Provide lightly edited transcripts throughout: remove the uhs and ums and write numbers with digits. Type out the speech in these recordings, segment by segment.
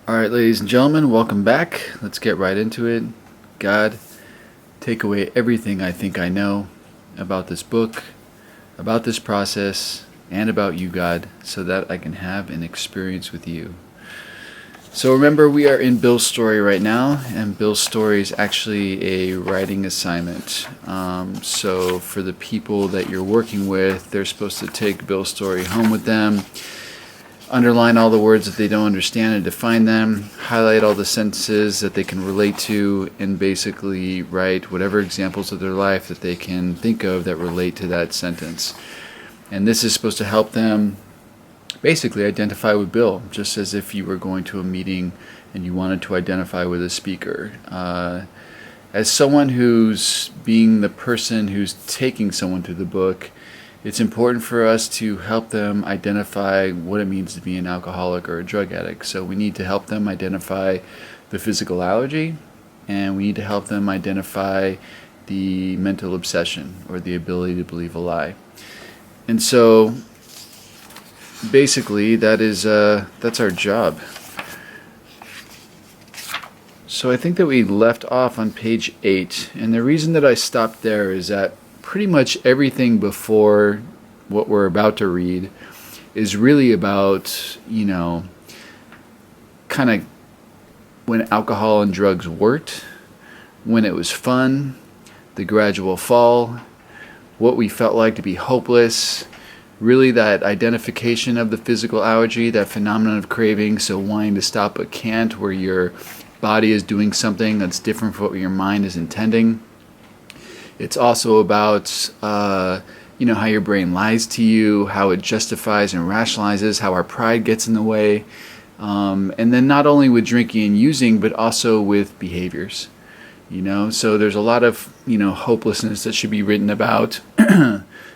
Alright, ladies and gentlemen, welcome back. Let's get right into it. God, take away everything I think I know about this book, about this process, and about you, God, so that I can have an experience with you. So remember, we are in Bill's story right now, and Bill's story is actually a writing assignment. So for the people that you're working with, they're supposed to take Bill's story home with them, underline all the words that they don't understand and define them, highlight all the sentences that they can relate to, and basically write whatever examples of their life that they can think of that relate to that sentence. And this is supposed to help them basically identify with Bill, just as if you were going to a meeting and you wanted to identify with a speaker. As someone who's being the person who's taking someone through the book, it's important for us to help them identify what it means to be an alcoholic or a drug addict. So we need to help them identify the physical allergy, and we need to help them identify the mental obsession or the ability to believe a lie. And so basically that's our job. So I think that we left off on page 8, and the reason that I stopped there is that pretty much everything before what we're about to read is really about, kind of when alcohol and drugs worked, when it was fun, the gradual fall, what we felt like to be hopeless, really that identification of the physical allergy, that phenomenon of craving, so wanting to stop but can't, where your body is doing something that's different from what your mind is intending. It's also about, how your brain lies to you, how it justifies and rationalizes, how our pride gets in the way. And then not only with drinking and using, but also with behaviors. So there's a lot of, hopelessness that should be written about.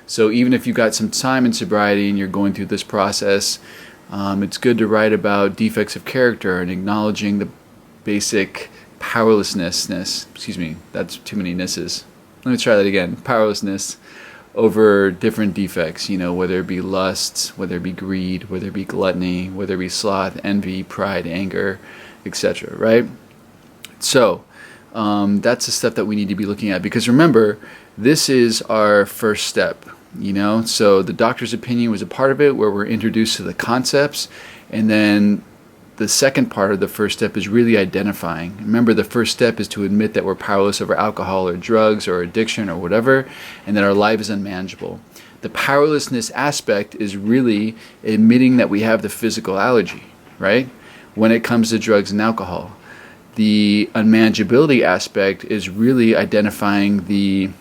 So even if you've got some time in sobriety and you're going through this process, it's good to write about defects of character and acknowledging the basic powerlessness. Excuse me, that's too many nisses. Let me try that again. Powerlessness over different defects, whether it be lust, whether it be greed, whether it be gluttony, whether it be sloth, envy, pride, anger, etc. Right? So that's the stuff that we need to be looking at, because remember, this is our first step. So the doctor's opinion was a part of it, where we're introduced to the concepts, and then the second part of the first step is really identifying. Remember, the first step is to admit that we're powerless over alcohol or drugs or addiction or whatever, and that our life is unmanageable. The powerlessness aspect is really admitting that we have the physical allergy, right? When it comes to drugs and alcohol. The unmanageability aspect is really identifying the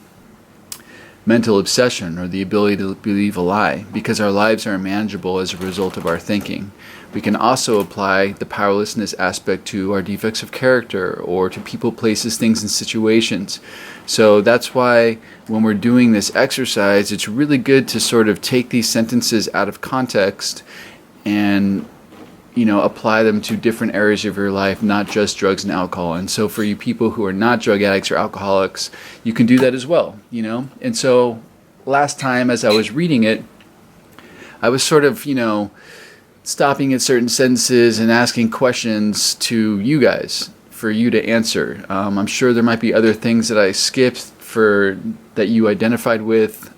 mental obsession or the ability to believe a lie, because our lives are unmanageable as a result of our thinking. We can also apply the powerlessness aspect to our defects of character or to people, places, things, and situations. So that's why when we're doing this exercise, it's really good to sort of take these sentences out of context and apply them to different areas of your life, not just drugs and alcohol. And so for you people who are not drug addicts or alcoholics, you can do that as well, And so last time as I was reading it, I was sort of, stopping at certain sentences and asking questions to you guys for you to answer. I'm sure there might be other things that I skipped that you identified with.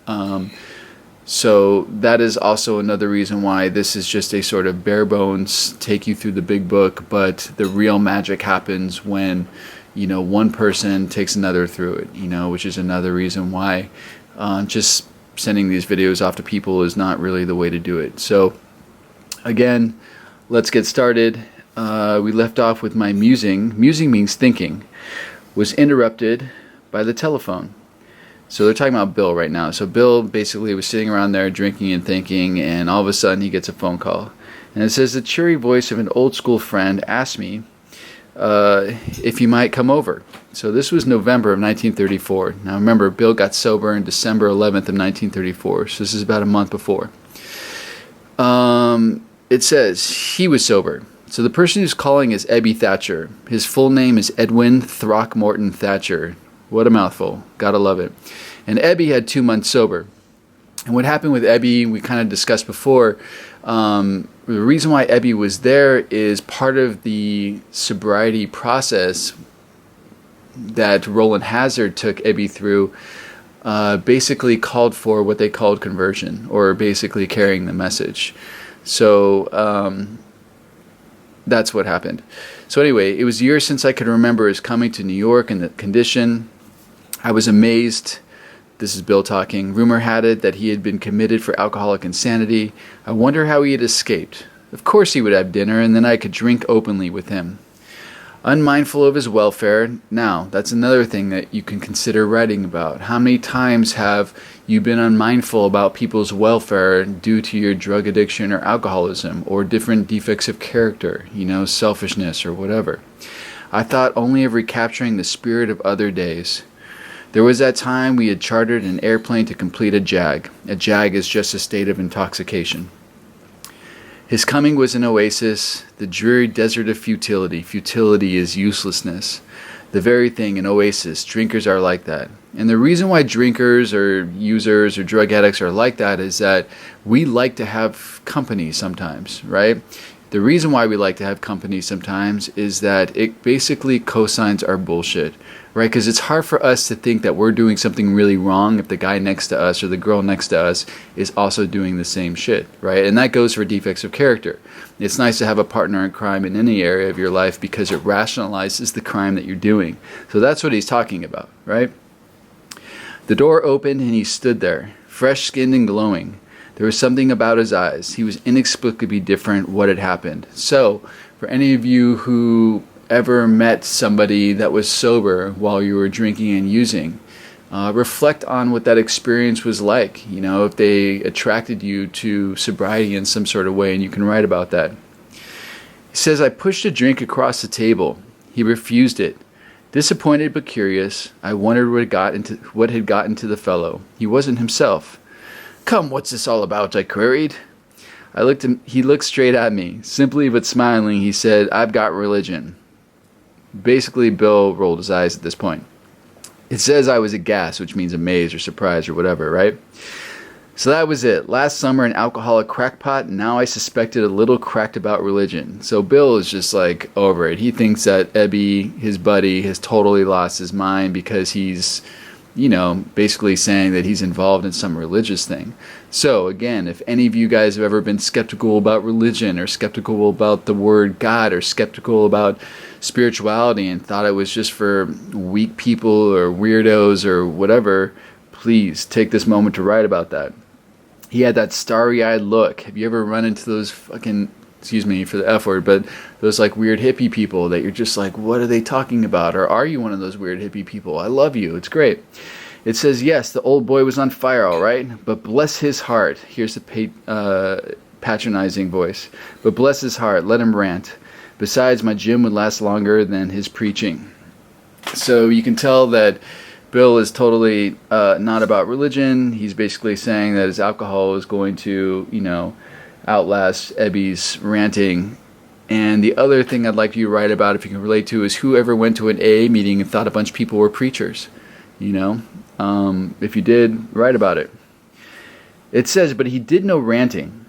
So that is also another reason why this is just a sort of bare bones take you through the big book, but the real magic happens when, one person takes another through it, which is another reason why just sending these videos off to people is not really the way to do it. So again, let's get started. We left off with my musing. Musing means thinking. Was interrupted by the telephone. So they're talking about Bill right now. So Bill basically was sitting around there drinking and thinking, and all of a sudden he gets a phone call. And it says, the cheery voice of an old school friend asked me if he might come over. So this was November of 1934. Now remember, Bill got sober on December 11th of 1934. So this is about a month before. It says he was sober. So the person who's calling is Ebby Thatcher. His full name is Edwin Throckmorton Thatcher. What a mouthful. Gotta love it. And Ebby had 2 months sober. And what happened with Ebby, we kind of discussed before, the reason why Ebby was there is part of the sobriety process that Roland Hazard took Ebby through. Basically called for what they called conversion, or basically carrying the message. So that's what happened. So anyway, it was years since I could remember his coming to New York and the condition. I was amazed. This is Bill talking. Rumor had it that he had been committed for alcoholic insanity. I wonder how he had escaped. Of course he would have dinner, and then I could drink openly with him. Unmindful of his welfare. Now, that's another thing that you can consider writing about. How many times have you been unmindful about people's welfare due to your drug addiction or alcoholism, or different defects of character, selfishness or whatever? I thought only of recapturing the spirit of other days. There was that time we had chartered an airplane to complete a JAG. A JAG is just a state of intoxication. His coming was an oasis, the dreary desert of futility. Futility is uselessness. The very thing, an oasis. Drinkers are like that. And the reason why drinkers or users or drug addicts are like that is that we like to have company sometimes, right? The reason why we like to have company sometimes is that it basically cosigns our bullshit, right? Because it's hard for us to think that we're doing something really wrong if the guy next to us or the girl next to us is also doing the same shit, right? And that goes for defects of character. It's nice to have a partner in crime in any area of your life because it rationalizes the crime that you're doing. So that's what he's talking about, right? The door opened and he stood there, fresh-skinned and glowing. There was something about his eyes. He was inexplicably different. What had happened? So, for any of you who ever met somebody that was sober while you were drinking and using, reflect on what that experience was like. If they attracted you to sobriety in some sort of way, and you can write about that. He says, I pushed a drink across the table. He refused it. Disappointed but curious, I wondered what had gotten to the fellow. He wasn't himself. Come, what's this all about? I queried. He looked straight at me. Simply but smiling, he said, I've got religion. Basically, Bill rolled his eyes at this point. It says I was aghast, which means amazed or surprised or whatever, right? So that was it. Last summer, an alcoholic crackpot. Now I suspected a little cracked about religion. So Bill is just like over it. He thinks that Ebby, his buddy, has totally lost his mind because he's basically saying that he's involved in some religious thing. So, again, if any of you guys have ever been skeptical about religion or skeptical about the word God or skeptical about spirituality and thought it was just for weak people or weirdos or whatever, please take this moment to write about that. He had that starry-eyed look. Have you ever run into those fucking, excuse me for the F word, but those like weird hippie people that you're just like, what are they talking about? Or are you one of those weird hippie people? I love you. It's great. It says, yes, the old boy was on fire, all right, but bless his heart. Here's the patronizing voice. But bless his heart. Let him rant. Besides, my gym would last longer than his preaching. So you can tell that Bill is totally not about religion. He's basically saying that his alcohol is going to, outlast Ebby's ranting. And the other thing I'd like you to write about, if you can relate to, is whoever went to an AA meeting and thought a bunch of people were preachers. If you did, write about it. It says, but he did no ranting.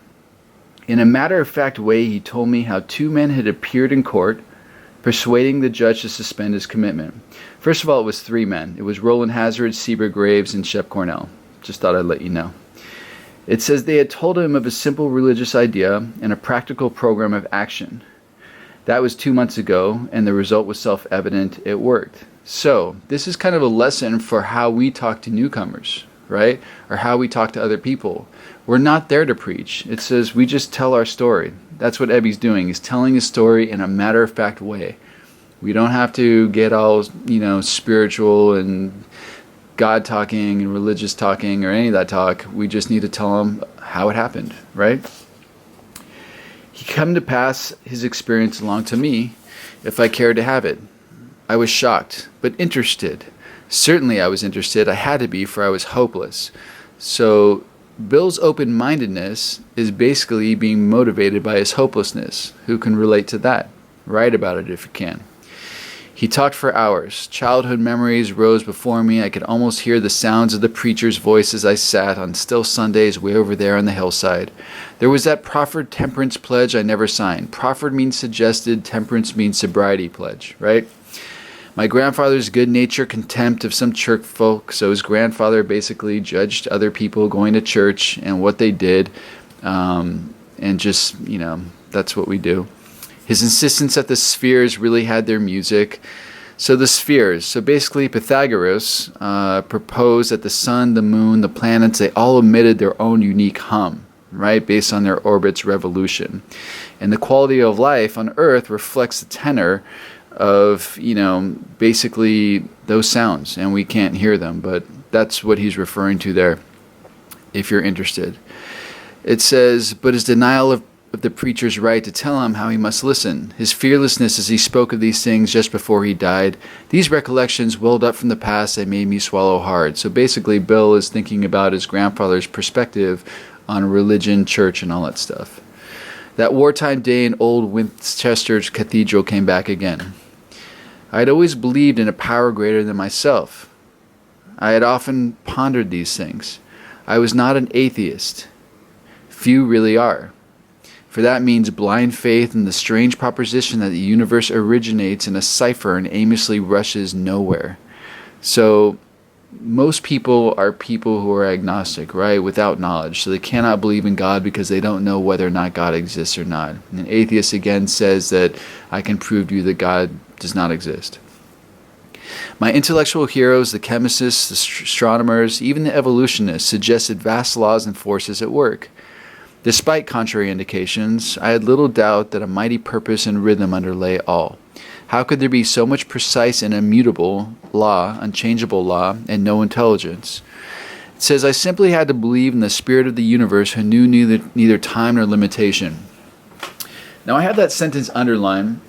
In a matter-of-fact way, he told me how 2 men had appeared in court, persuading the judge to suspend his commitment. First of all, it was 3 men. It was Roland Hazard, Seaber Graves, and Shep Cornell. Just thought I'd let you know. It says they had told him of a simple religious idea and a practical program of action. That was 2 months ago, and the result was self-evident. It worked. So, this is kind of a lesson for how we talk to newcomers, right? Or how we talk to other people. We're not there to preach. It says we just tell our story. That's what Ebby's doing. He's telling his story in a matter-of-fact way. We don't have to get all, spiritual and God talking and religious talking or any of that talk. We just need to tell him how it happened, right? He come to pass his experience along to me if I cared to have it. I was shocked, but interested. Certainly I was interested. I had to be, for I was hopeless. So Bill's open-mindedness is basically being motivated by his hopelessness. Who can relate to that? Write about it if you can. He talked for hours. Childhood memories rose before me. I could almost hear the sounds of the preacher's voice as I sat on still Sundays way over there on the hillside. There was that proffered temperance pledge I never signed. Proffered means suggested, temperance means sobriety pledge, right? My grandfather's good-natured contempt of some church folk, so his grandfather basically judged other people going to church and what they did, and just, that's what we do. His insistence that the spheres really had their music. So the spheres, so basically Pythagoras proposed that the sun, the moon, the planets, they all emitted their own unique hum, right, based on their orbit's revolution. And the quality of life on Earth reflects the tenor of, basically those sounds, and we can't hear them, but that's what he's referring to there, if you're interested. It says, but his denial of the preacher's right to tell him how he must listen, his fearlessness as he spoke of these things just before he died, these recollections welled up from the past that made me swallow hard. So basically, Bill is thinking about his grandfather's perspective on religion, church, and all that stuff. That wartime day in old Winchester Cathedral came back again. I had always believed in a power greater than myself. I had often pondered these things. I was not an atheist. Few really are. For that means blind faith in the strange proposition that the universe originates in a cipher and aimlessly rushes nowhere. So most people are people who are agnostic, right, without knowledge. So they cannot believe in God because they don't know whether or not God exists or not. And an atheist again says that I can prove to you that God does not exist. My intellectual heroes, the chemists, the astronomers, even the evolutionists, suggested vast laws and forces at work. Despite contrary indications, I had little doubt that a mighty purpose and rhythm underlay all. How could there be so much precise and immutable law, unchangeable law, and no intelligence? It says, I simply had to believe in the spirit of the universe who knew neither time nor limitation. Now I have that sentence underlined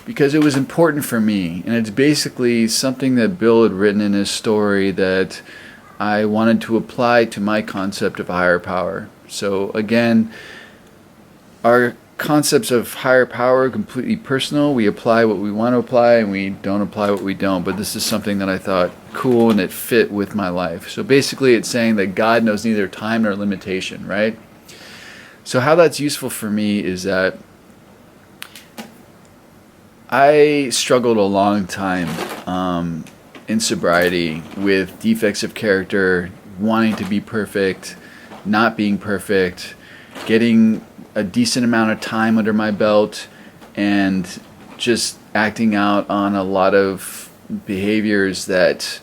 because it was important for me, and it's basically something that Bill had written in his story that I wanted to apply to my concept of higher power. So again, our concepts of higher power are completely personal. We apply what we want to apply and we don't apply what we don't. But this is something that I thought cool and it fit with my life. So basically it's saying that God knows neither time nor limitation, right? So how that's useful for me is that I struggled a long time in sobriety with defects of character, wanting to be perfect, not being perfect, getting a decent amount of time under my belt, and just acting out on a lot of behaviors that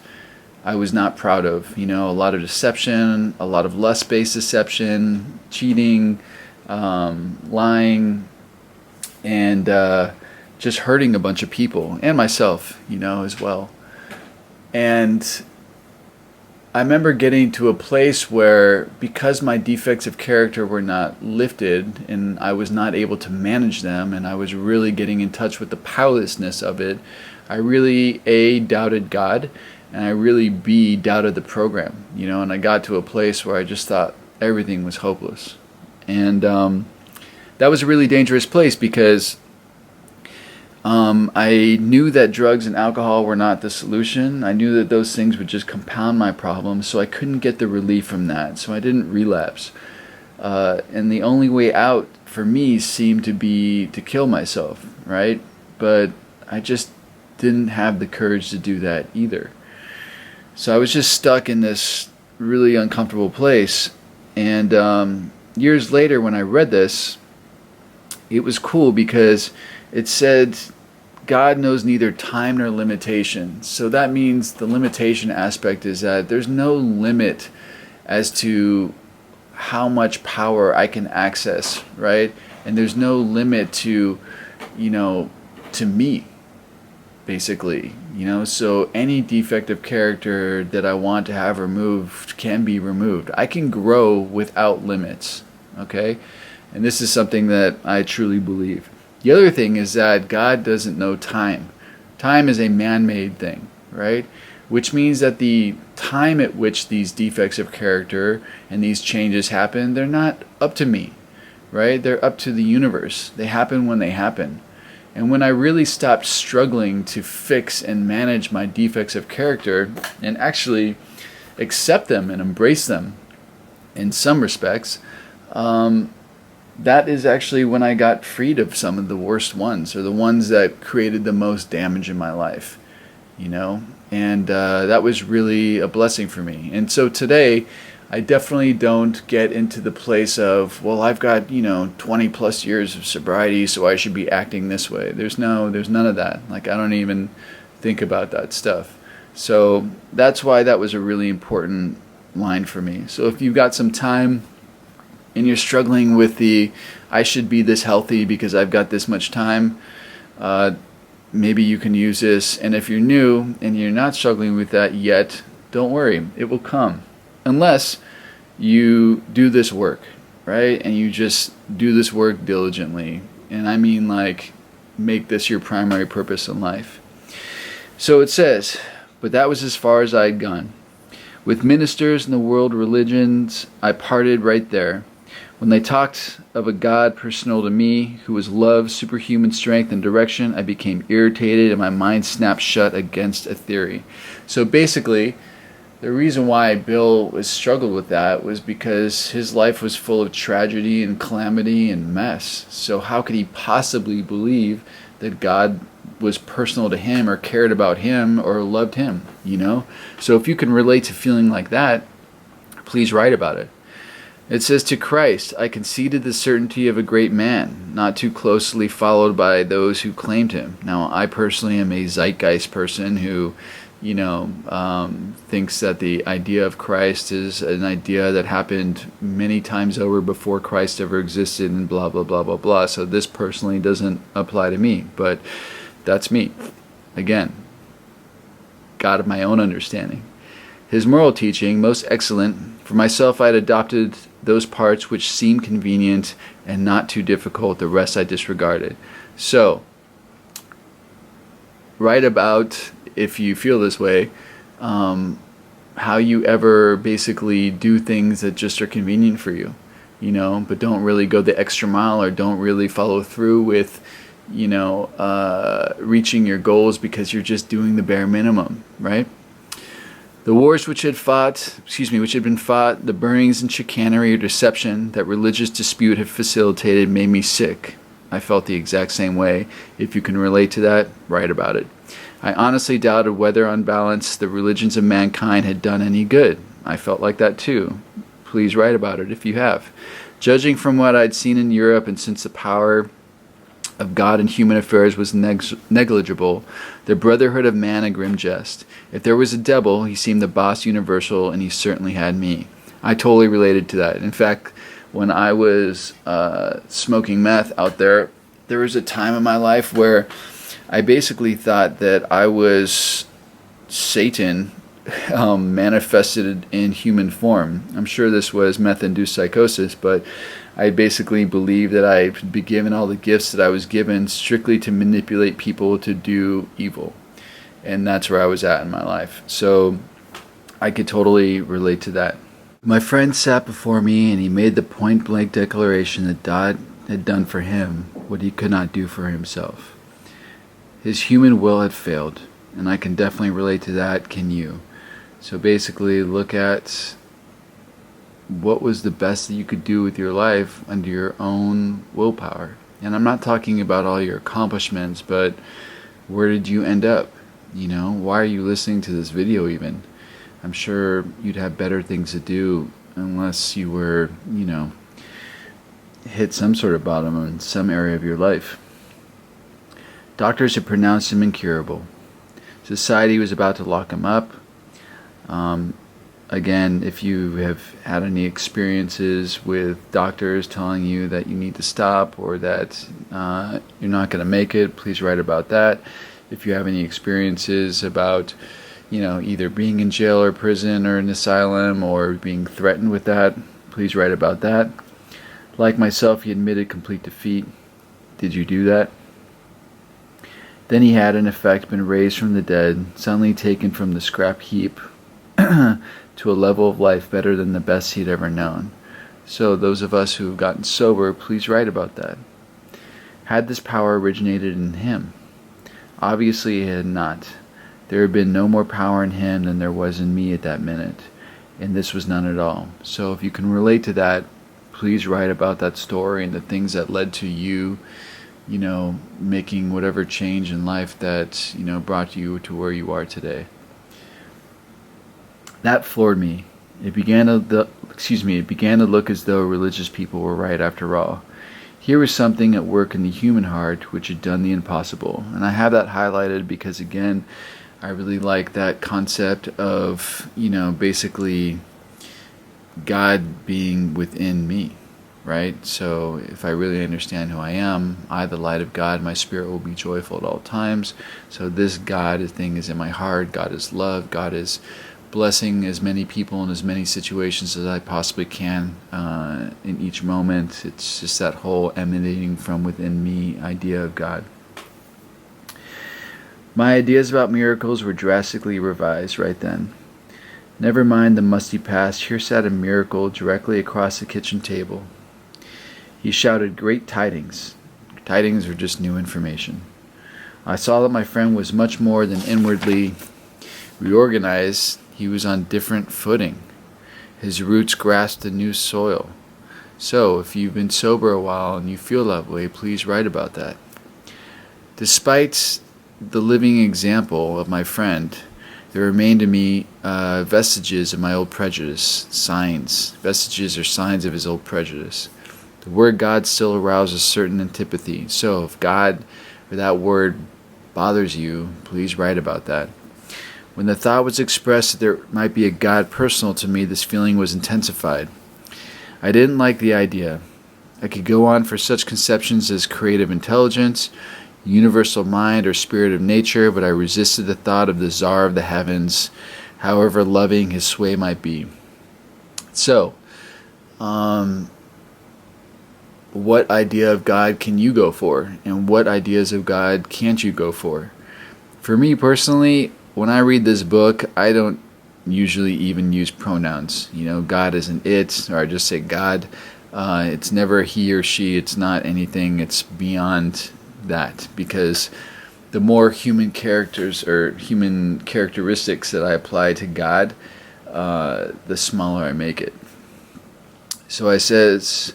I was not proud of. A lot of deception, a lot of lust-based deception, cheating, lying, and just hurting a bunch of people and myself, as well. And I remember getting to a place where, because my defects of character were not lifted and I was not able to manage them, and I was really getting in touch with the powerlessness of it, I really, A, doubted God, and I really, B, doubted the program, and I got to a place where I just thought everything was hopeless. And that was a really dangerous place because I knew that drugs and alcohol were not the solution. I knew that those things would just compound my problems, so I couldn't get the relief from that. So I didn't relapse. And the only way out for me seemed to be to kill myself, right? But I just didn't have the courage to do that either. So I was just stuck in this really uncomfortable place. And years later when I read this, it was cool because it said God knows neither time nor limitation. So that means the limitation aspect is that there's no limit as to how much power I can access, right? And there's no limit to, to me, basically. So any defect of character that I want to have removed can be removed. I can grow without limits, okay? And this is something that I truly believe. The other thing is that God doesn't know time. Time is a man-made thing, right? Which means that the time at which these defects of character and these changes happen, they're not up to me, right? They're up to the universe. They happen when they happen. And when I really stopped struggling to fix and manage my defects of character and actually accept them and embrace them in some respects, that is actually when I got freed of some of the worst ones, or the ones that created the most damage in my life, and that was really a blessing for me. And so today, I definitely don't get into the place of, well, I've got 20 plus years of sobriety, so I should be acting this way. There's none of that. Like, I don't even think about that stuff. So that's why that was a really important line for me. So if you've got some time and you're struggling with the I should be this healthy because I've got this much time, maybe you can use this. And if you're new and you're not struggling with that yet, don't worry, it will come. Unless you do this work, right? And you just do this work diligently. And I mean, like, make this your primary purpose in life. So it says, but that was as far as I had gone. With ministers in the world religions, I parted right there. When they talked of a God personal to me, who was love, superhuman strength, and direction, I became irritated and my mind snapped shut against a theory. So basically, the reason why Bill struggled with that was because his life was full of tragedy and calamity and mess. So how could he possibly believe that God was personal to him or cared about him or loved him, So if you can relate to feeling like that, please write about it. It says, to Christ, I conceded the certainty of a great man, not too closely followed by those who claimed him. Now, I personally am a zeitgeist person who thinks that the idea of Christ is an idea that happened many times over before Christ ever existed and blah, blah, blah, blah, blah. So this personally doesn't apply to me, but that's me. Again, God of my own understanding. His moral teaching, most excellent. For myself, I had adopted those parts which seemed convenient and not too difficult. The rest I disregarded. So, write about, if you feel this way, how you ever basically do things that just are convenient for you, but don't really go the extra mile or don't really follow through with, reaching your goals because you're just doing the bare minimum, right? The wars which had been fought, the burnings and chicanery or deception that religious dispute had facilitated made me sick. I felt the exact same way. If you can relate to that, write about it. I honestly doubted whether, on balance, the religions of mankind had done any good. I felt like that too. Please write about it if you have. Judging from what I'd seen in Europe, and since the power of God in human affairs was negligible, the brotherhood of man a grim jest. If there was a devil, he seemed the boss universal, and he certainly had me. I totally related to that. In fact, when I was smoking meth out there was a time in my life where I basically thought that I was Satan manifested in human form. I'm sure this was meth-induced psychosis, but I basically believed that I'd be given all the gifts that I was given strictly to manipulate people to do evil. And that's where I was at in my life. So I could totally relate to that. My friend sat before me and he made the point-blank declaration that God had done for him what he could not do for himself. His human will had failed, and I can definitely relate to that, can you? So basically, look at what was the best that you could do with your life under your own willpower. And I'm not talking about all your accomplishments, but where did you end up? Why are you listening to this video even? I'm sure you'd have better things to do unless you were, hit some sort of bottom in some area of your life. Doctors had pronounced him incurable. Society was about to lock him up. Again, if you have had any experiences with doctors telling you that you need to stop or that you're not going to make it, please write about that. If you have any experiences about, either being in jail or prison or an asylum or being threatened with that, please write about that. Like myself, he admitted complete defeat. Did you do that? Then he had, in effect, been raised from the dead, suddenly taken from the scrap heap to a level of life better than the best he'd ever known. So those of us who've gotten sober, please write about that. Had this power originated in him? Obviously it had not. There had been no more power in him than there was in me at that minute, and this was none at all. So if you can relate to that, please write about that story and the things that led to you, making whatever change in life that, brought you to where you are today. That floored me. It began to look as though religious people were right after all. Here was something at work in the human heart which had done the impossible. And I have that highlighted because, again, I really like that concept of, basically God being within me, right? So if I really understand who I am, I, the light of God, my spirit will be joyful at all times. So this God thing is in my heart. God is love. God is blessing as many people in as many situations as I possibly can in each moment. It's just that whole emanating from within me idea of God. My ideas about miracles were drastically revised right then. Never mind the musty past, here sat a miracle directly across the kitchen table. He shouted, "Great tidings." Tidings were just new information. I saw that my friend was much more than inwardly reorganized. He was on different footing. His roots grasped the new soil. So, if you've been sober a while and you feel that way, please write about that. Despite the living example of my friend, there remained to me vestiges of my old prejudice, signs. Vestiges or signs of his old prejudice. The word God still arouses certain antipathy. So, if God or that word bothers you, please write about that. When the thought was expressed that there might be a God personal to me, this feeling was intensified. I didn't like the idea. I could go on for such conceptions as creative intelligence, universal mind, or spirit of nature, but I resisted the thought of the Tsar of the heavens, however loving his sway might be. So, what idea of God can you go for? And what ideas of God can't you go for? For me personally, when I read this book, I don't usually even use pronouns. God isn't it, or I just say God. It's never he or she. It's not anything. It's beyond that, because the more human characters or human characteristics that I apply to God, the smaller I make it. So I says,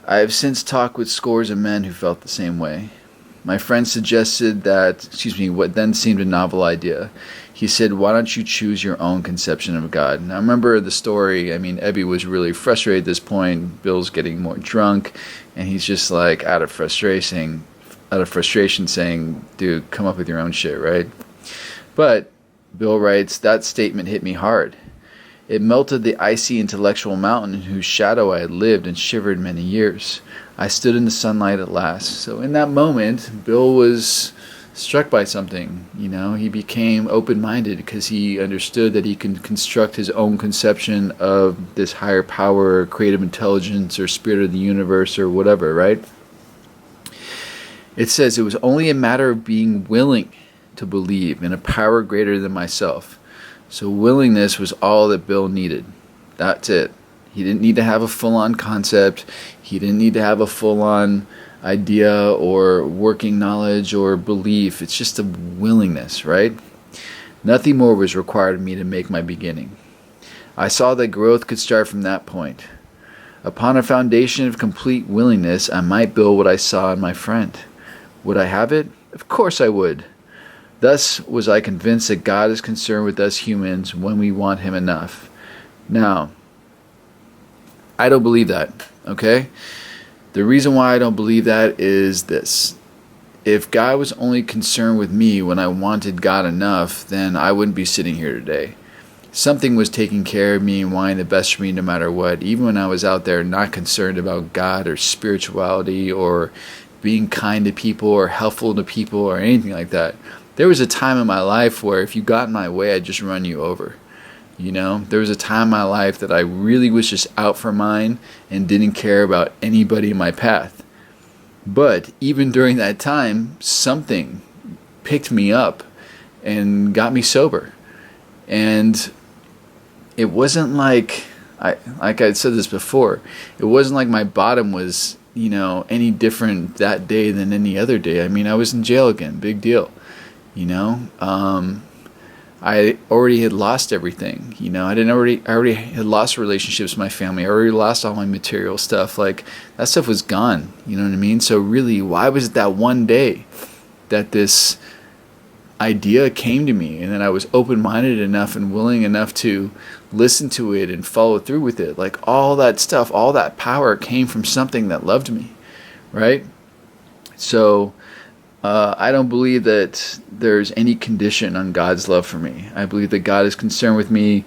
I have since talked with scores of men who felt the same way. My friend suggested what then seemed a novel idea. He said, why don't you choose your own conception of God? Now, remember the story. Ebby was really frustrated at this point. Bill's getting more drunk, and he's just like out of frustration saying, dude, come up with your own shit, right? But Bill writes, that statement hit me hard. It melted the icy intellectual mountain in whose shadow I had lived and shivered many years. I stood in the sunlight at last. So in that moment, Bill was struck by something. He became open-minded because he understood that he can construct his own conception of this higher power, or creative intelligence, or spirit of the universe, or whatever, right? It says it was only a matter of being willing to believe in a power greater than myself. So willingness was all that Bill needed. That's it. He didn't need to have a full-on concept. He didn't need to have a full-on idea or working knowledge or belief. It's just a willingness, right? Nothing more was required of me to make my beginning. I saw that growth could start from that point. Upon a foundation of complete willingness, I might build what I saw in my friend. Would I have it? Of course I would. Thus was I convinced that God is concerned with us humans when we want him enough. Now, I don't believe that, okay? The reason why I don't believe that is this. If God was only concerned with me when I wanted God enough, then I wouldn't be sitting here today. Something was taking care of me and wanting the best for me no matter what, even when I was out there not concerned about God or spirituality or being kind to people or helpful to people or anything like that. There was a time in my life where if you got in my way, I'd just run you over. There was a time in my life that I really was just out for mine and didn't care about anybody in my path. But even during that time, something picked me up and got me sober. And it wasn't like I said this before, it wasn't like my bottom was, any different that day than any other day. I mean, I was in jail again, big deal. I already had lost everything. I already had lost relationships with my family. I already lost all my material stuff. Like, that stuff was gone. You know what I mean? So really, why was it that one day that this idea came to me, and then I was open-minded enough and willing enough to listen to it and follow through with it? Like, all that stuff, all that power came from something that loved me, right? So I don't believe that there's any condition on God's love for me. I believe that God is concerned with me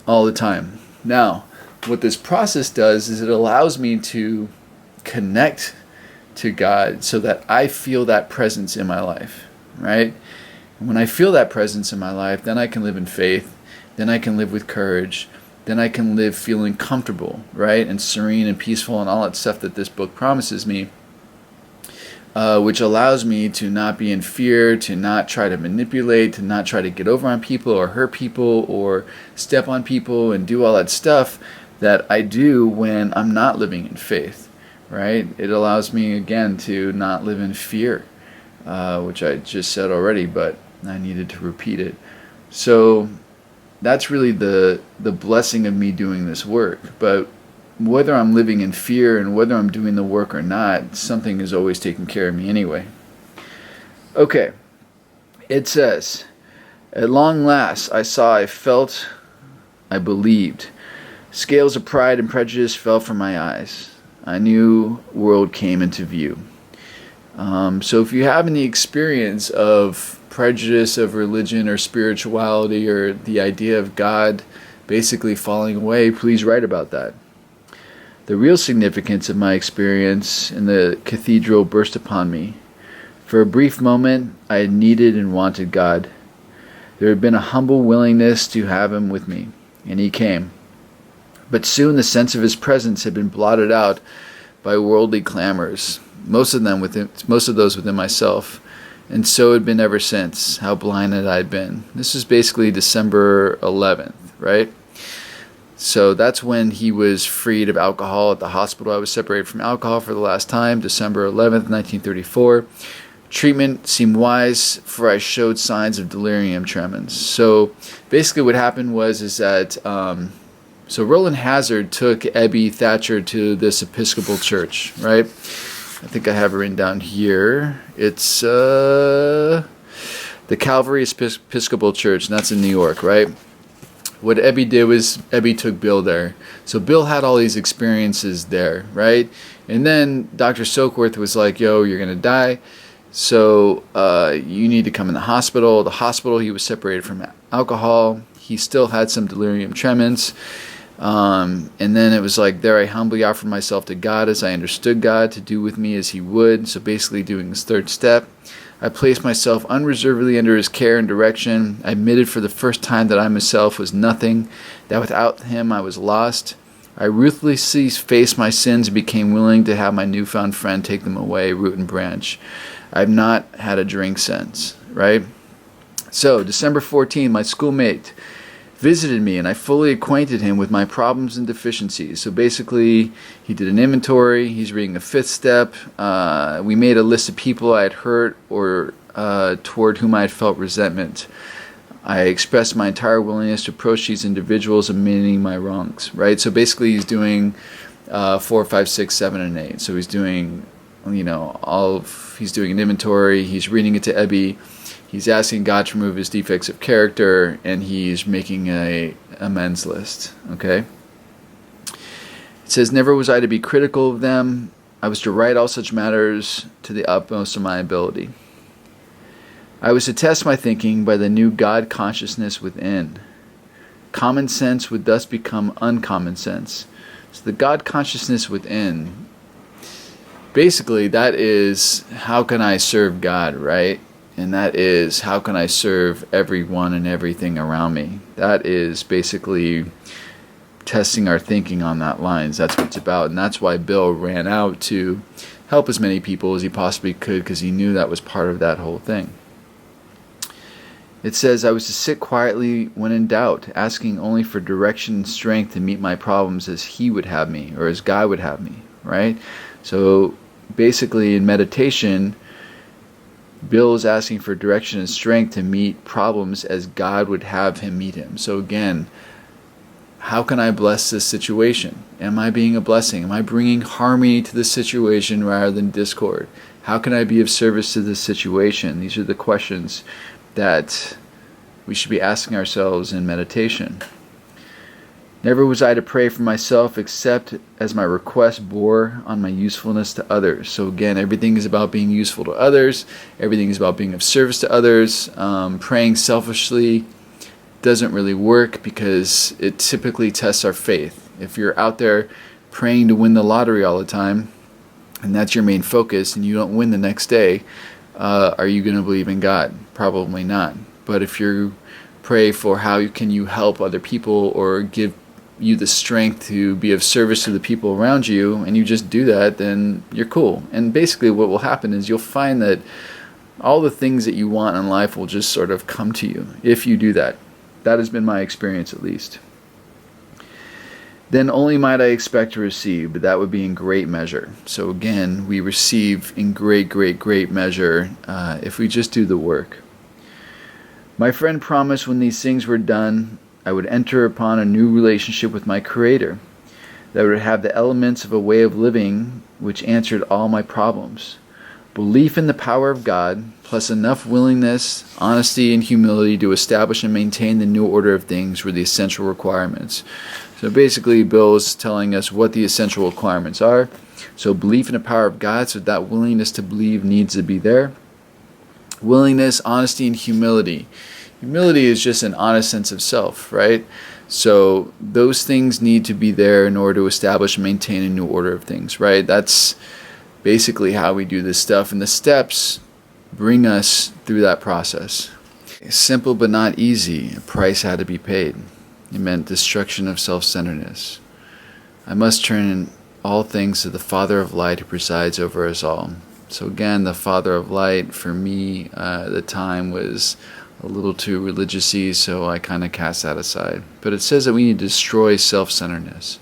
all the time. Now, what this process does is it allows me to connect to God so that I feel that presence in my life, right? And when I feel that presence in my life, then I can live in faith, then I can live with courage, then I can live feeling comfortable, right? And serene and peaceful and all that stuff that this book promises me. Which allows me to not be in fear, to not try to manipulate, to not try to get over on people or hurt people or step on people and do all that stuff that I do when I'm not living in faith, right? It allows me, again, to not live in fear, which I just said already, but I needed to repeat it. So that's really the blessing of me doing this work. But whether I'm living in fear and whether I'm doing the work or not, something is always taking care of me anyway. Okay, it says, "At long last I saw, I felt, I believed. Scales of pride and prejudice fell from my eyes. A new world came into view." So if you have any experience of prejudice of religion or spirituality or the idea of God basically falling away, please write about that. The real significance of my experience in the cathedral burst upon me. For a brief moment, I had needed and wanted God. There had been a humble willingness to have him with me, and he came. But soon the sense of his presence had been blotted out by worldly clamors, most of those within myself, and so had been ever since. How blinded I'd been. This is basically December 11th, right? So that's when he was freed of alcohol at the hospital. I was separated from alcohol for the last time, December 11th, 1934. Treatment seemed wise, for I showed signs of delirium tremens. So basically what happened is that so Roland Hazard took Ebby Thatcher to this Episcopal church, right? I think I have it written down here. It's the Calvary Episcopal Church, and that's in New York, right? What Ebby did was Ebby took Bill there. So Bill had all these experiences there, right? And then Dr. Soakworth was like, yo, you're going to die. So you need to come in the hospital. The hospital, he was separated from alcohol. He still had some delirium tremens. And then it was like, there I humbly offered myself to God as I understood God, to do with me as he would. So basically doing this third step. I placed myself unreservedly under his care and direction. I admitted for the first time that I myself was nothing, that without him I was lost. I ruthlessly faced my sins and became willing to have my newfound friend take them away, root and branch. I've not had a drink since, right? So, December 14th, my schoolmate visited me, and I fully acquainted him with my problems and deficiencies. So basically, he did an inventory. He's reading a fifth step. We made a list of people I had hurt or toward whom I had felt resentment. I expressed my entire willingness to approach these individuals, admitting my wrongs. Right. So basically, he's doing 4, 5, 6, 7, and 8. So he's doing, he's doing an inventory. He's reading it to Ebby. He's asking God to remove his defects of character, and he's making a amends list, okay? It says, never was I to be critical of them. I was to write all such matters to the utmost of my ability. I was to test my thinking by the new God consciousness within. Common sense would thus become uncommon sense. So the God consciousness within, basically that is, how can I serve God, right? And that is, how can I serve everyone and everything around me? That is basically testing our thinking on that lines. That's what it's about. And that's why Bill ran out to help as many people as he possibly could, because he knew that was part of that whole thing. It says, I was to sit quietly when in doubt, asking only for direction and strength to meet my problems as he would have me, or as God would have me, right? So basically in meditation, Bill is asking for direction and strength to meet problems as God would have him meet him. So again, how can I bless this situation? Am I being a blessing? Am I bringing harmony to the situation rather than discord? How can I be of service to this situation? These are the questions that we should be asking ourselves in meditation. Never was I to pray for myself except as my request bore on my usefulness to others. So again, everything is about being useful to others. Everything is about being of service to others. Praying selfishly doesn't really work because it typically tests our faith. If you're out there praying to win the lottery all the time, and that's your main focus, and you don't win the next day, are you going to believe in God? Probably not. But if you pray for how can you help other people or give you the strength to be of service to the people around you, and you just do that, then you're cool. And basically what will happen is you'll find that all the things that you want in life will just sort of come to you if you do that. That has been my experience, at least. Then only might I expect to receive, but that would be in great measure. So again, we receive in great, great, great measure if we just do the work. My friend promised when these things were done, I would enter upon a new relationship with my Creator that would have the elements of a way of living which answered all my problems. Belief in the power of God, plus enough willingness, honesty, and humility to establish and maintain the new order of things were the essential requirements. So basically, Bill is telling us what the essential requirements are. So belief in the power of God, so that willingness to believe needs to be there. Willingness, honesty, and humility. Humility is just an honest sense of self, right? So those things need to be there in order to establish and maintain a new order of things, right? That's basically how we do this stuff, and the steps bring us through that process. Simple but not easy. A price had to be paid. It meant destruction of self-centeredness. I must turn all things to the Father of light who presides over us all. So again, the Father of light for me at the time was a little too religious-y, so I kind of cast that aside. But it says that we need to destroy self-centeredness.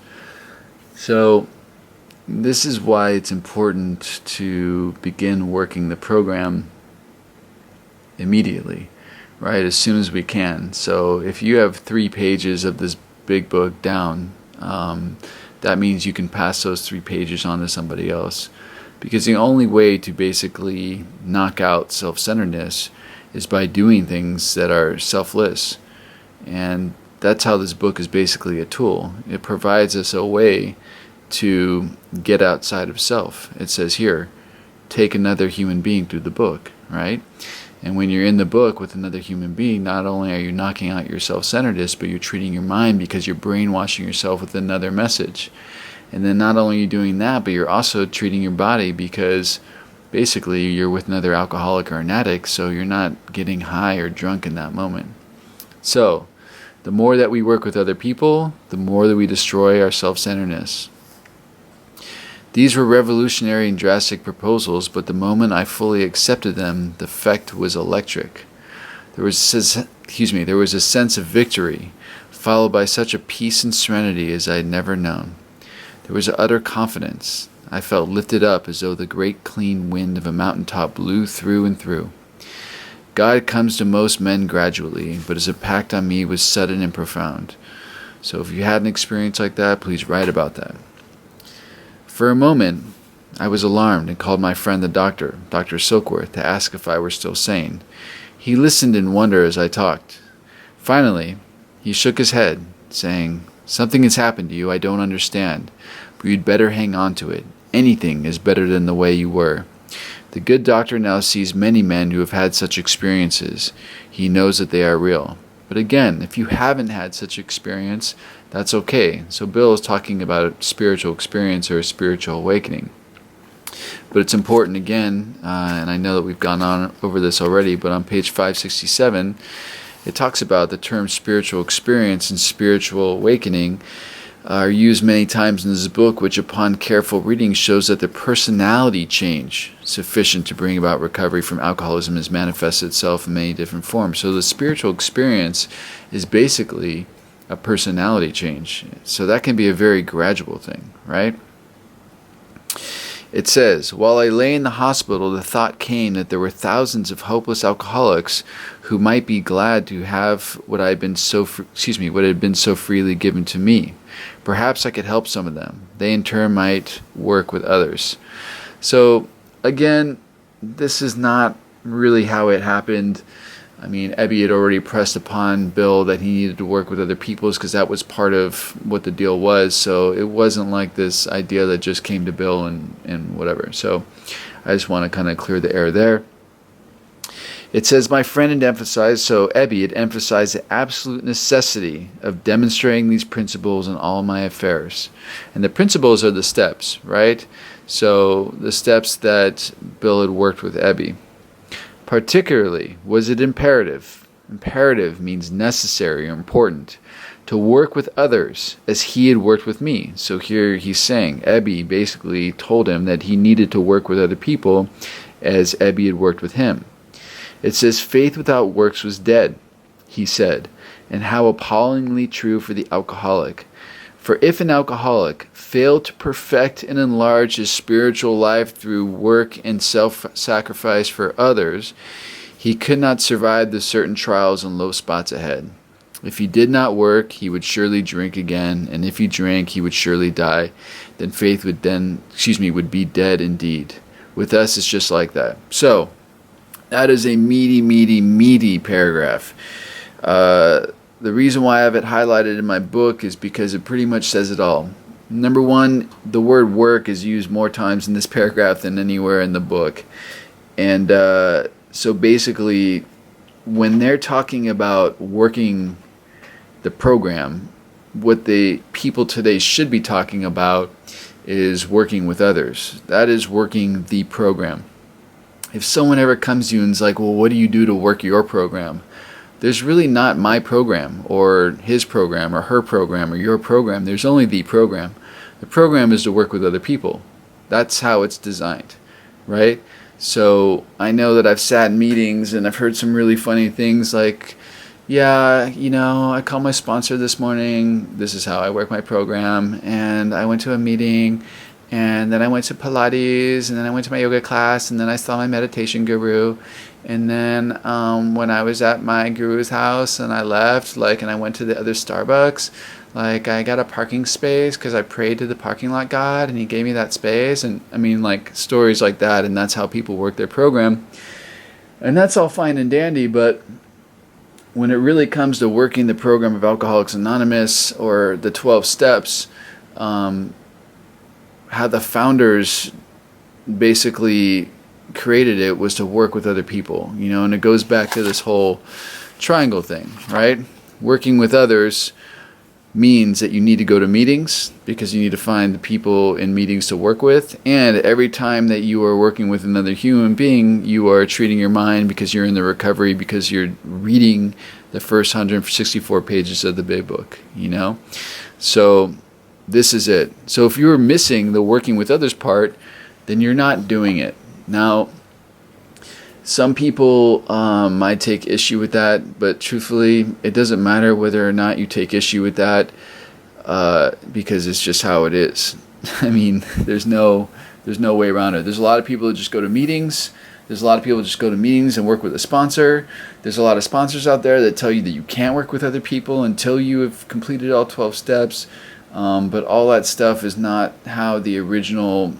So this is why it's important to begin working the program immediately, right, as soon as we can. So if you have 3 pages of this big book down, that means you can pass those 3 pages on to somebody else. Because the only way to basically knock out self-centeredness is by doing things that are selfless. And that's how this book is basically a tool. It provides us a way to get outside of self. It says here, take another human being through the book, right? And when you're in the book with another human being, not only are you knocking out your self-centeredness, but you're treating your mind because you're brainwashing yourself with another message. And then not only are you doing that, but you're also treating your body because basically you're with another alcoholic or an addict, so you're not getting high or drunk in that moment. So the more that we work with other people, the more that we destroy our self-centeredness. These were revolutionary and drastic proposals, but the moment I fully accepted them, the effect was electric. There was a sense of victory, followed by such a peace and serenity as I had never known. There was utter confidence. I felt lifted up as though the great clean wind of a mountaintop blew through and through. God comes to most men gradually, but his impact on me was sudden and profound. So if you had an experience like that, please write about that. For a moment, I was alarmed and called my friend the doctor, Dr. Silkworth, to ask if I were still sane. He listened in wonder as I talked. Finally, he shook his head, saying, "Something has happened to you I don't understand, but you'd better hang on to it. Anything is better than the way you were." The good doctor now sees many men who have had such experiences. He knows that they are real. But again, if you haven't had such experience, that's okay. So Bill is talking about a spiritual experience or a spiritual awakening. But it's important again, and I know that we've gone on over this already, but on page 567, it talks about the term spiritual experience and spiritual awakening are used many times in this book, which upon careful reading shows that the personality change sufficient to bring about recovery from alcoholism has manifested itself in many different forms. So the spiritual experience is basically a personality change. So that can be a very gradual thing, right? It says, while I lay in the hospital, the thought came that there were thousands of hopeless alcoholics who might be glad to have what had been so freely given to me. Perhaps I could help some of them. They in turn might work with others. So again, this is not really how it happened. I mean, Ebby had already pressed upon Bill that he needed to work with other people because that was part of what the deal was. So it wasn't like this idea that just came to Bill and whatever. So I just want to kind of clear the air there. It says, my friend had emphasized, so Ebby had emphasized the absolute necessity of demonstrating these principles in all my affairs. And the principles are the steps, right? So the steps that Bill had worked with Ebby. Particularly, was it imperative? Imperative means necessary or important. To work with others as he had worked with me. So here he's saying, Ebby basically told him that he needed to work with other people as Ebby had worked with him. It says, faith without works was dead, he said, and how appallingly true for the alcoholic. For if an alcoholic failed to perfect and enlarge his spiritual life through work and self-sacrifice for others, he could not survive the certain trials and low spots ahead. If he did not work, he would surely drink again, and if he drank, he would surely die. Then faith would be dead indeed. With us, it's just like that. So, that is a meaty paragraph. The reason why I have it highlighted in my book is because it pretty much says it all. Number one, the word work is used more times in this paragraph than anywhere in the book. And so basically, when they're talking about working the program, what the people today should be talking about is working with others. That is working the program. If someone ever comes to you and is like, well, what do you do to work your program? There's really not my program or his program or her program or your program. There's only the program. The program is to work with other people. That's how it's designed, right? So I know that I've sat in meetings and I've heard some really funny things like, yeah, I called my sponsor this morning. This is how I work my program. And I went to a meeting and then I went to Pilates and then I went to my yoga class and then I saw my meditation guru. And then when I was at my guru's house and I left, and I went to the other Starbucks, I got a parking space because I prayed to the parking lot God and he gave me that space. And I mean, stories like that. And that's how people work their program. And that's all fine and dandy. But when it really comes to working the program of Alcoholics Anonymous or the 12 steps, how the founders basically created it was to work with other people, and it goes back to this whole triangle thing, right? Working with others means that you need to go to meetings because you need to find the people in meetings to work with, and every time that you are working with another human being, you are treating your mind because you're in the recovery, because you're reading the first 164 pages of the big book, So this is it. So if you're missing the working with others part, then you're not doing it. Now, some people might take issue with that, but truthfully, it doesn't matter whether or not you take issue with that because it's just how it is. I mean, there's no way around it. There's a lot of people that just go to meetings. There's a lot of people that just go to meetings and work with a sponsor. There's a lot of sponsors out there that tell you that you can't work with other people until you have completed all 12 steps. But all that stuff is not how the original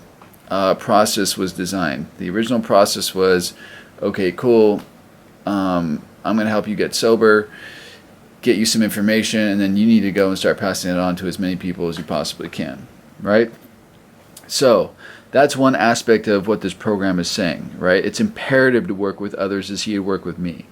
process was designed. The original process was, okay, cool, I'm going to help you get sober, get you some information, and then you need to go and start passing it on to as many people as you possibly can, right? So that's one aspect of what this program is saying, right? It's imperative to work with others as he had worked with me.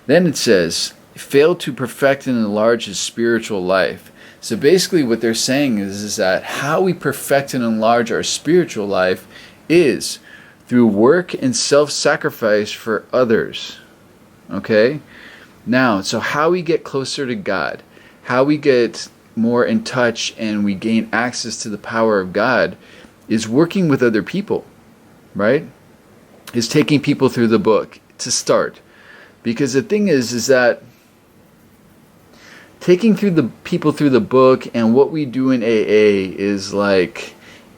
Then it says, fail to perfect and enlarge his spiritual life. So basically what they're saying is that how we perfect and enlarge our spiritual life is through work and self-sacrifice for others. Okay? Now, so how we get closer to God, how we get more in touch and we gain access to the power of God is working with other people, right? Is taking people through the book to start. Because the thing is that taking through the people through the book and what we do in AA is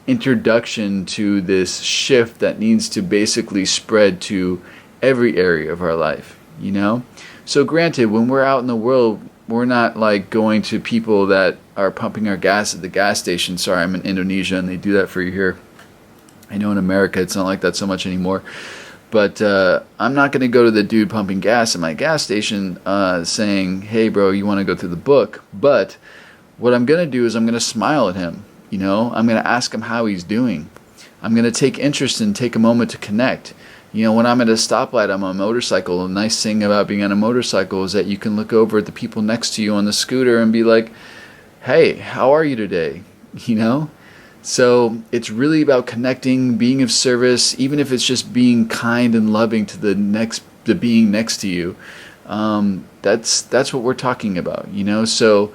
introduction to this shift that needs to basically spread to every area of our life, you know? So granted, when we're out in the world, we're not like going to people that are pumping our gas at the gas station. Sorry, I'm in Indonesia and they do that for you here. I know in America it's not like that so much anymore. But I'm not going to go to the dude pumping gas at my gas station saying, hey, bro, you want to go through the book? But what I'm going to do is I'm going to smile at him. You know, I'm going to ask him how he's doing. I'm going to take interest and take a moment to connect. You know, when I'm at a stoplight, I'm on a motorcycle. The nice thing about being on a motorcycle is that you can look over at the people next to you on the scooter and be like, hey, how are you today? You know? So it's really about connecting, being of service, even if it's just being kind and loving to the being next to you. That's what we're talking about, you know? So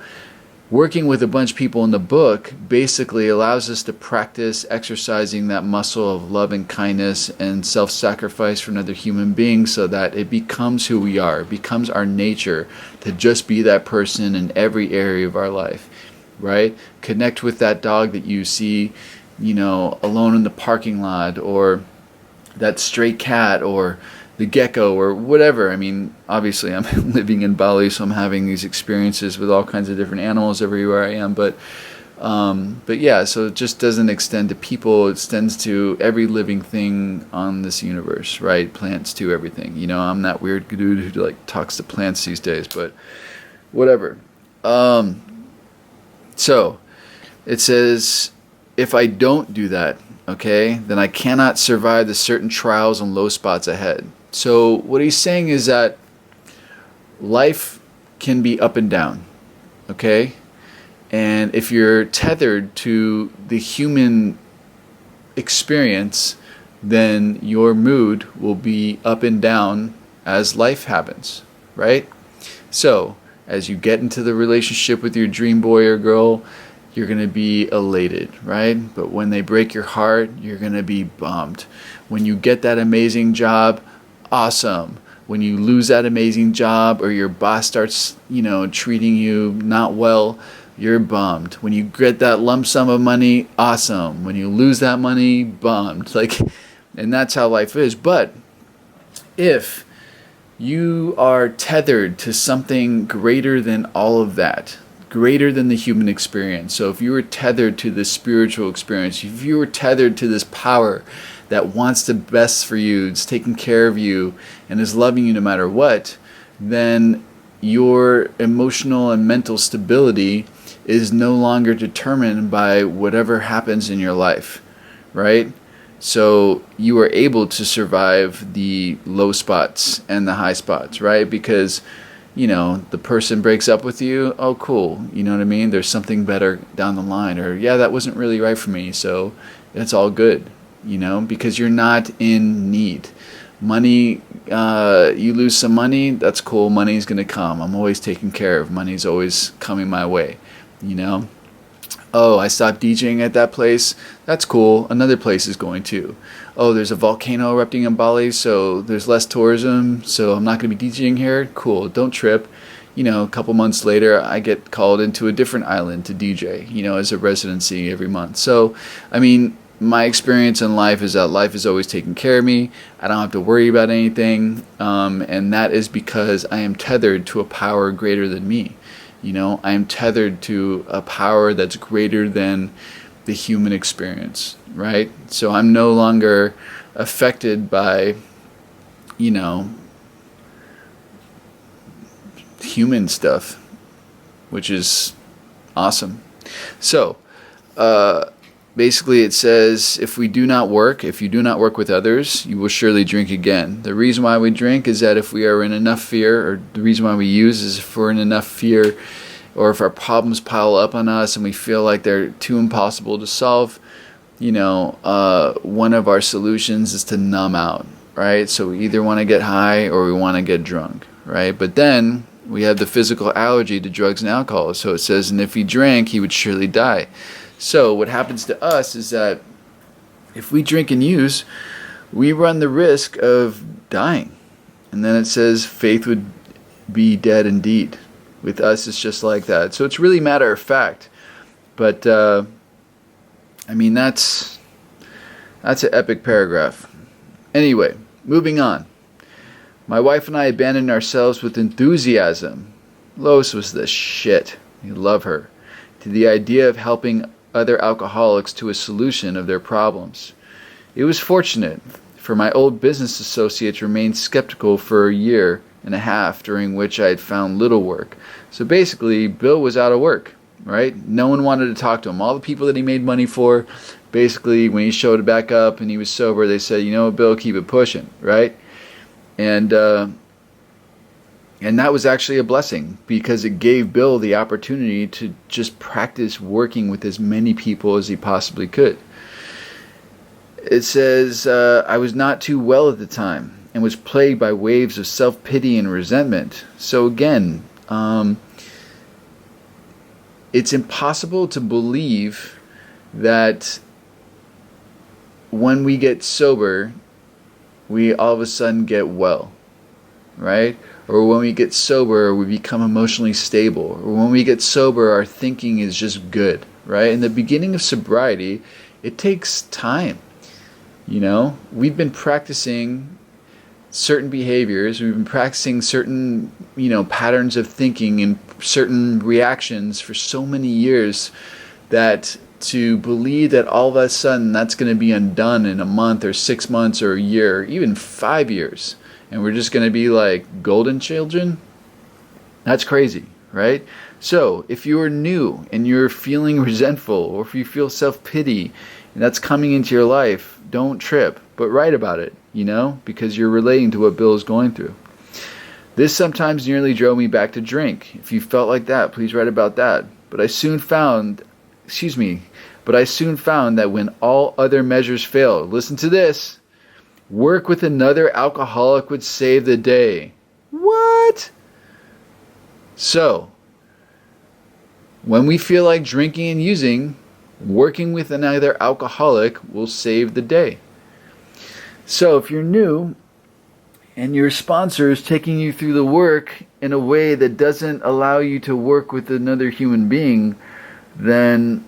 working with a bunch of people in the book basically allows us to practice exercising that muscle of love and kindness and self-sacrifice for another human being so that it becomes who we are. It becomes our nature to just be that person in every area of our life, right? Connect with that dog that you see, you know, alone in the parking lot, or that stray cat, or the gecko, or whatever. I mean, obviously I'm living in Bali, so I'm having these experiences with all kinds of different animals everywhere I am. But yeah, so it just doesn't extend to people. It extends to every living thing on this universe, right? Plants too, everything. You know, I'm that weird dude who like talks to plants these days, but whatever. So it says, if I don't do that, okay, then I cannot survive the certain trials and low spots ahead. So what he's saying is that life can be up and down, okay? And if you're tethered to the human experience, then your mood will be up and down as life happens, right? So as you get into the relationship with your dream boy or girl, you're going to be elated, right? But when they break your heart, you're going to be bummed. When you get that amazing job, awesome. When you lose that amazing job, or your boss starts, you know, treating you not well, you're bummed. When you get that lump sum of money, awesome. When you lose that money, bummed. Like, and that's how life is. But if you are tethered to something greater than all of that, greater than the human experience. So if you were tethered to this spiritual experience, if you were tethered to this power that wants the best for you, is taking care of you, and is loving you no matter what, then your emotional and mental stability is no longer determined by whatever happens in your life, right? So you are able to survive the low spots and the high spots, right? Because, you know, the person breaks up with you, oh cool, you know what I mean? There's something better down the line, or yeah, that wasn't really right for me, so it's all good, you know, because you're not in need. Money, you lose some money, that's cool, money's gonna come. I'm always taken care of, money's always coming my way, you know? Oh, I stopped DJing at that place. That's cool. Another place is going to. Oh, there's a volcano erupting in Bali, so there's less tourism, so I'm not going to be DJing here. Cool. Don't trip. You know, a couple months later, I get called into a different island to DJ, you know, as a residency every month. So, I mean, my experience in life is that life is always taking care of me. I don't have to worry about anything, and that is because I am tethered to a power greater than me. You know, I am tethered to a power that's greater than the human experience, right? So I'm no longer affected by, you know, human stuff, which is awesome. So, basically it says, if you do not work with others, you will surely drink again. The reason why we drink is that if we are in enough fear, or the reason why we use is if we're in enough fear, or if our problems pile up on us and we feel like they're too impossible to solve, you know, one of our solutions is to numb out, right? So we either want to get high or we want to get drunk, right? But then we have the physical allergy to drugs and alcohol. So it says, and if he drank, he would surely die. So what happens to us is that if we drink and use, we run the risk of dying. And then it says faith would be dead indeed. With us, it's just like that. So it's really matter of fact. But I mean, that's an epic paragraph. Anyway, moving on. My wife and I abandoned ourselves with enthusiasm. Lois was the shit. We love her. To the idea of helping other alcoholics to a solution of their problems. It was fortunate, for my old business associates remained skeptical for a year and a half, during which I had found little work. So basically, Bill was out of work, right? No one wanted to talk to him. All the people that he made money for, basically, when he showed back up and he was sober, they said, you know what, Bill, keep it pushing, right? And that was actually a blessing, because it gave Bill the opportunity to just practice working with as many people as he possibly could. It says, I was not too well at the time and was plagued by waves of self-pity and resentment. So again, it's impossible to believe that when we get sober, we all of a sudden get well, right? Or when we get sober, we become emotionally stable. Or when we get sober, our thinking is just good, right? In the beginning of sobriety, it takes time. You know, we've been practicing certain behaviors, we've been practicing certain, patterns of thinking and certain reactions for so many years, that to believe that all of a sudden that's going to be undone in a month or 6 months or a year, or even 5 years, and we're just going to be like golden children, that's crazy, right? So if you're new and you're feeling resentful, or if you feel self-pity and that's coming into your life, don't trip, but write about it, because you're relating to what Bill is going through. This sometimes nearly drove me back to drink. If you felt like that, please write about that. But I soon found that when all other measures failed, listen to this, work with another alcoholic would save the day. What? So, when we feel like drinking and using, working with another alcoholic will save the day. So if you're new and your sponsor is taking you through the work in a way that doesn't allow you to work with another human being, then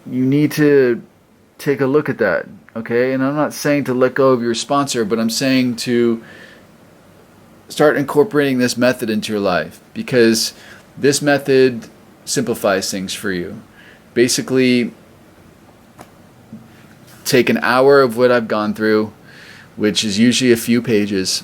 you need to take a look at that, okay? And I'm not saying to let go of your sponsor, but I'm saying to start incorporating this method into your life, because this method simplifies things for you. Basically, take an hour of what I've gone through, which is usually a few pages,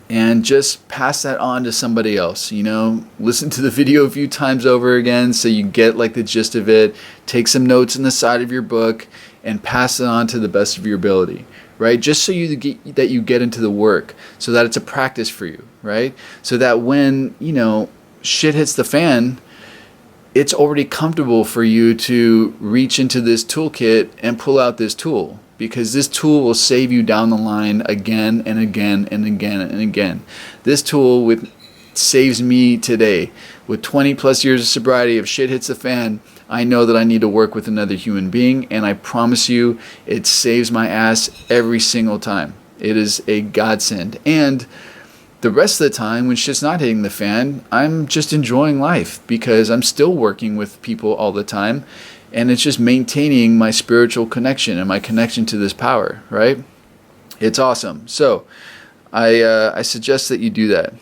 and just pass that on to somebody else. Listen to the video a few times over again so you get like the gist of it. Take some notes on the side of your book and pass it on to the best of your ability, right? Just so you get into the work, so that it's a practice for you, right? So that when, shit hits the fan, it's already comfortable for you to reach into this toolkit and pull out this tool, because this tool will save you down the line again and again and again and again. This tool saves me today. With 20 plus years of sobriety, if shit hits the fan, I know that I need to work with another human being, and I promise you, it saves my ass every single time. It is a godsend. And the rest of the time, when shit's not hitting the fan, I'm just enjoying life, because I'm still working with people all the time, and it's just maintaining my spiritual connection and my connection to this power, right? It's awesome. So I suggest that you do that.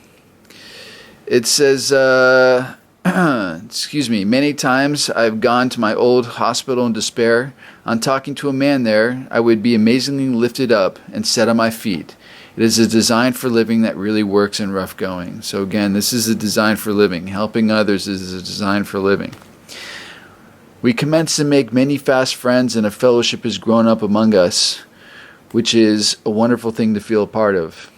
It says, many times I've gone to my old hospital in despair. On talking to a man there, I would be amazingly lifted up and set on my feet. It is a design for living that really works in rough going. So again, this is a design for living. Helping others is a design for living. We commence to make many fast friends, and a fellowship has grown up among us, which is a wonderful thing to feel a part of.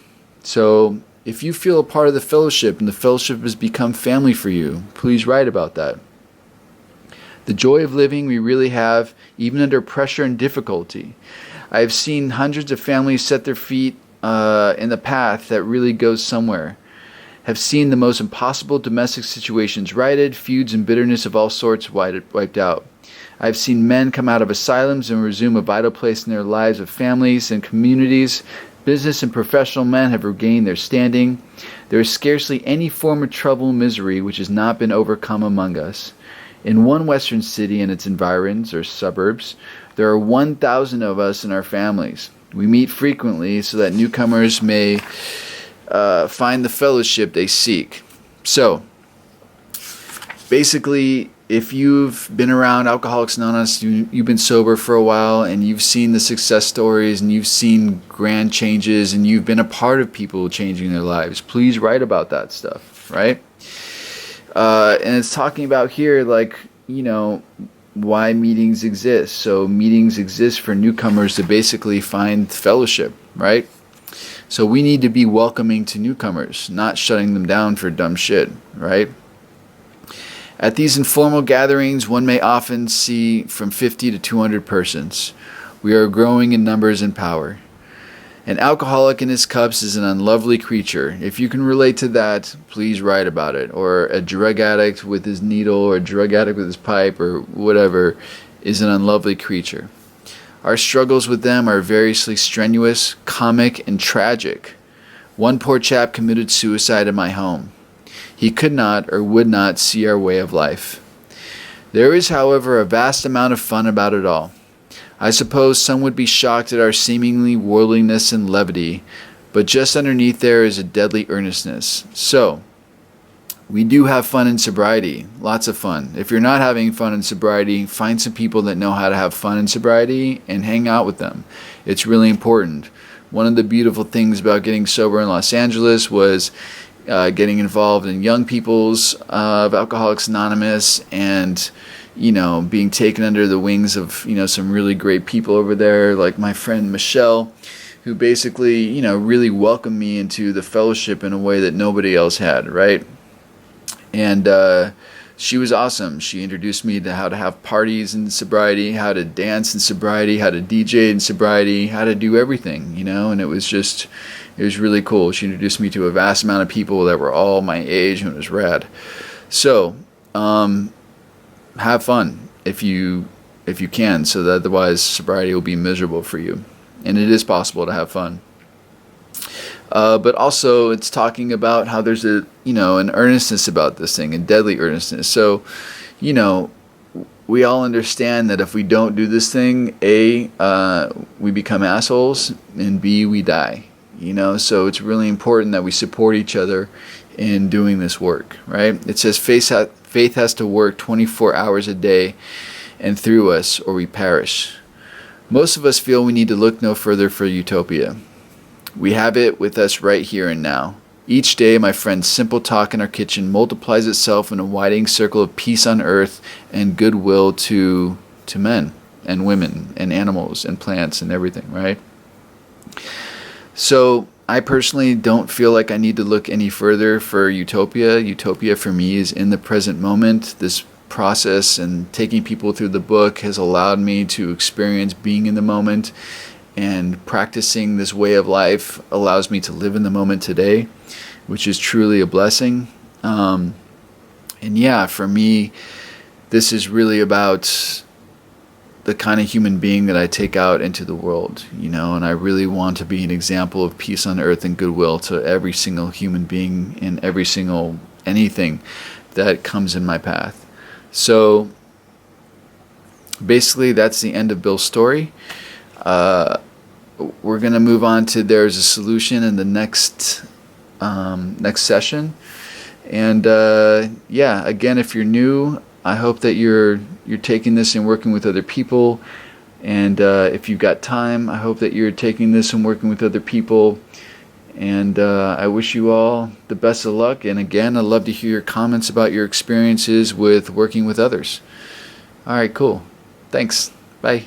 So if you feel a part of the fellowship and the fellowship has become family for you, please write about that. The joy of living we really have, even under pressure and difficulty. I have seen hundreds of families set their feet in the path that really goes somewhere. Have seen the most impossible domestic situations righted, feuds and bitterness of all sorts wiped out. I have seen men come out of asylums and resume a vital place in their lives of families and communities. Business and professional men have regained their standing. There is scarcely any form of trouble and misery which has not been overcome among us. In one Western city and its environs or suburbs, there are 1,000 of us in our families. We meet frequently so that newcomers may find the fellowship they seek. So, basically, if you've been around Alcoholics Anonymous, you've been sober for a while, and you've seen the success stories, and you've seen grand changes, and you've been a part of people changing their lives, please write about that stuff, right? And it's talking about here, like, why meetings exist. So meetings exist for newcomers to basically find fellowship, right? So we need to be welcoming to newcomers, not shutting them down for dumb shit, right? At these informal gatherings, one may often see from 50 to 200 persons. We are growing in numbers and power. An alcoholic in his cups is an unlovely creature. If you can relate to that, please write about it. Or a drug addict with his needle, or a drug addict with his pipe, or whatever, is an unlovely creature. Our struggles with them are variously strenuous, comic, and tragic. One poor chap committed suicide in my home. He could not or would not see our way of life. There is, however, a vast amount of fun about it all. I suppose some would be shocked at our seemingly worldliness and levity, but just underneath there is a deadly earnestness. So, we do have fun in sobriety, lots of fun. If you're not having fun in sobriety, find some people that know how to have fun in sobriety and hang out with them. It's really important. One of the beautiful things about getting sober in Los Angeles was getting involved in young people's of Alcoholics Anonymous, and being taken under the wings of some really great people over there, like my friend Michelle, who basically really welcomed me into the fellowship in a way that nobody else had, right? And she was awesome. She introduced me to how to have parties in sobriety, how to dance in sobriety, how to DJ in sobriety, how to do everything, and it was really cool. She introduced me to a vast amount of people that were all my age, and it was rad. So, have fun if you can, so that otherwise sobriety will be miserable for you. And it is possible to have fun. But also, it's talking about how there's an earnestness about this thing, a deadly earnestness. So, we all understand that if we don't do this thing, A, we become assholes, and B, we die. So it's really important that we support each other in doing this work, right? It says faith has to work 24 hours a day and through us, or we perish. Most of us feel we need to look no further for utopia. We have it with us right here and now. Each day, my friend's simple talk in our kitchen multiplies itself in a widening circle of peace on earth and goodwill to men and women and animals and plants and everything, right? So I personally don't feel like I need to look any further for utopia. Utopia for me is in the present moment. This process and taking people through the book has allowed me to experience being in the moment, and practicing this way of life allows me to live in the moment today, which is truly a blessing. And yeah, for me, this is really about the kind of human being that I take out into the world, and I really want to be an example of peace on earth and goodwill to every single human being and every single anything that comes in my path. So basically, that's the end of Bill's story. We're going to move on to There's a Solution in the next session. And yeah, again, if you're new, I hope that you're taking this and working with other people. And if you've got time, I hope that you're taking this and working with other people. And I wish you all the best of luck. And again, I'd love to hear your comments about your experiences with working with others. All right, cool. Thanks. Bye.